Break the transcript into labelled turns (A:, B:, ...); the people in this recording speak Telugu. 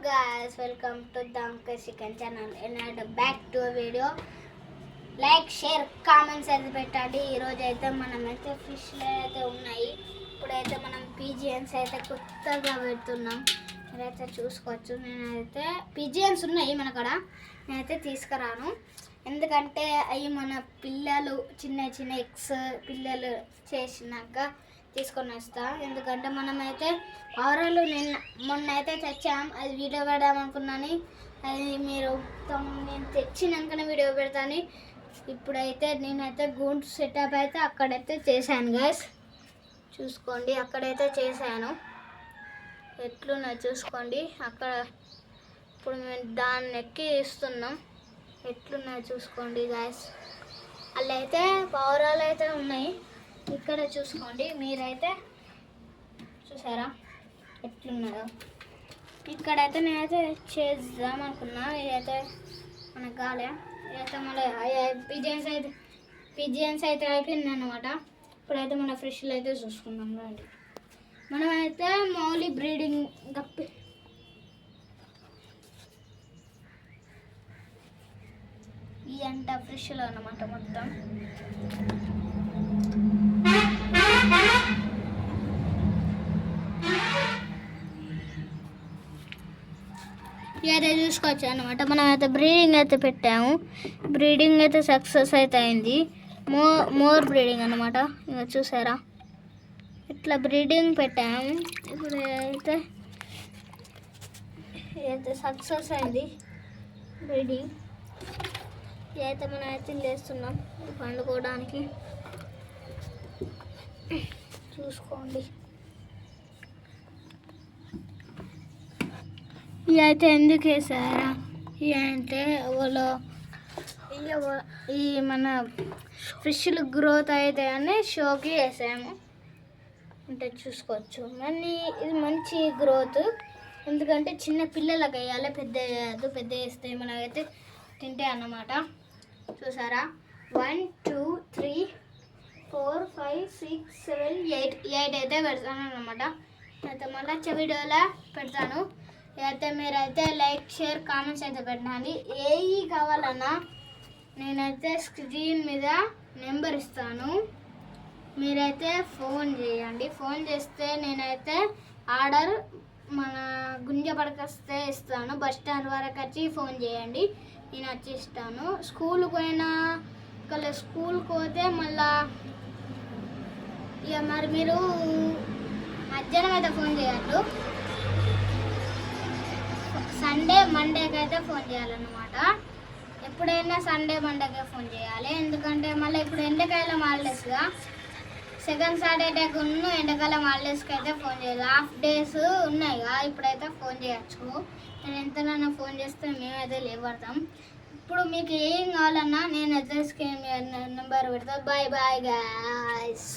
A: guys, welcome to Danka Chicken channel and back to a video. Like share comments అయితే పెట్టండి. ఈరోజు అయితే మనమైతే ఫిష్లు అయితే ఉన్నాయి. ఇప్పుడైతే మనం పిజియన్స్ అయితే కొత్తగా పెడుతున్నాం. మీరైతే చూసుకోవచ్చు. నేనైతే పిజియన్స్ ఉన్నాయి మన కాడ. నేనైతే తీసుకురాను, ఎందుకంటే అవి మన పిల్లలు చిన్న చిన్న ఎగ్స్ పిల్లలు చేసినాక తీసుకొని వస్తా. ఎందుకంటే మనమైతే ఆరలు మొన్న అయితే తెచ్చాం, అది వీడియో పెడదాం అనుకున్నాను. అది మీరు నేను తెచ్చినాకనే వీడియో పెడతాను. ఇప్పుడైతే నేనైతే గూంట్ సెటప్ అయితే అక్కడైతే చేశాను గైస్, చూసుకోండి. అక్కడైతే చేశాను, ఎట్లున్నా చూసుకోండి. అక్కడ ఇప్పుడు మేము దాన్ని ఎక్కి ఇస్తున్నాం, ఎట్లున్నా చూసుకోండి గైస్. అలా అయితే పావురాలు అయితే ఉన్నాయి, ఇక్కడ చూసుకోండి. మీరైతే చూసారా ఎట్లున్నదో. ఇక్కడైతే నేనైతే చేద్దాం అనుకున్నా, ఇదైతే మనకు కాలే. ఇదైతే మళ్ళీ పిజియన్స్ అయితే అయిపోయింది అనమాట. ఇప్పుడైతే మన ఫ్రెష్లు అయితే చూసుకుందాం రండి. మనమైతే మౌలి బ్రీడింగ్ గప్పి ఈ అంట ఫ్రెష్లో అన్నమాట మొత్తం. ఇదైతే చూసుకోవచ్చు అనమాట. మనం అయితే బ్రీడింగ్ అయితే పెట్టాము, బ్రీడింగ్ అయితే సక్సెస్ అయితే అయింది. మోర్ బ్రీడింగ్ అనమాట. ఇంకా చూసారా ఇట్లా బ్రీడింగ్ పెట్టాము. ఇప్పుడు ఇదైతే సక్సెస్ అయింది బ్రీడింగ్. ఇదైతే మనం అయితే లేస్తున్నాం పండుకోవడానికి, చూసుకోండి. ఇవి అయితే ఎందుకు వేసారా అంటే వాళ్ళు ఈ మన ఫిష్లు గ్రోత్ అయితే అని షోకి వేసాము అంటే చూసుకోవచ్చు. మళ్ళీ ఇది మంచి గ్రోత్, ఎందుకంటే చిన్న పిల్లలకి వేయాలి, పెద్ద వేయద్దు. పెద్ద వేస్తే మనమైతే తింటే అన్నమాట. చూసారా 1 2 3 4 5 6 7 8 అయితే పెడతాను అన్నమాట. అయితే మళ్ళీ వచ్చే వీడియోలో పెడతాను. అయితే మీరైతే లైక్ షేర్ కామెంట్స్ అయితే పెట్టండి. ఏవి కావాలన్నా నేనైతే స్క్రీన్ మీద నెంబర్ ఇస్తాను, మీరైతే ఫోన్ చేయండి. ఫోన్ చేస్తే నేనైతే ఆర్డర్ మన గుంజ పడకొస్తే ఇస్తాను. బస్ స్టాండ్ వరకు వచ్చి ఫోన్ చేయండి, నేను వచ్చి ఇస్తాను. స్కూల్కి పోయినా ఇక్కడ స్కూల్కి పోతే మళ్ళా ఇక మరి మీరు మధ్యాహ్నం అయితే ఫోన్ చేయద్దు. సండే మండేకి అయితే ఫోన్ చేయాలన్నమాట. ఎప్పుడైనా సండే మండేకే ఫోన్ చేయాలి, ఎందుకంటే మళ్ళీ ఇప్పుడు ఎండాకాలం హాలిడేస్గా సెకండ్ సాటర్డేకి ఎండాకాలం హాలిడేస్కి అయితే ఫోన్ చేయాలి. హాఫ్ డేస్ ఉన్నాయిగా, ఇప్పుడైతే ఫోన్ చేయొచ్చు. నేను ఎంతనైనా ఫోన్ చేస్తే మేమైతే లేవడతాం. ఇప్పుడు మీకు ఏం కావాలన్నా నేనైతే స్క్రీన్ నెంబర్ పెడతా. Bye bye guys.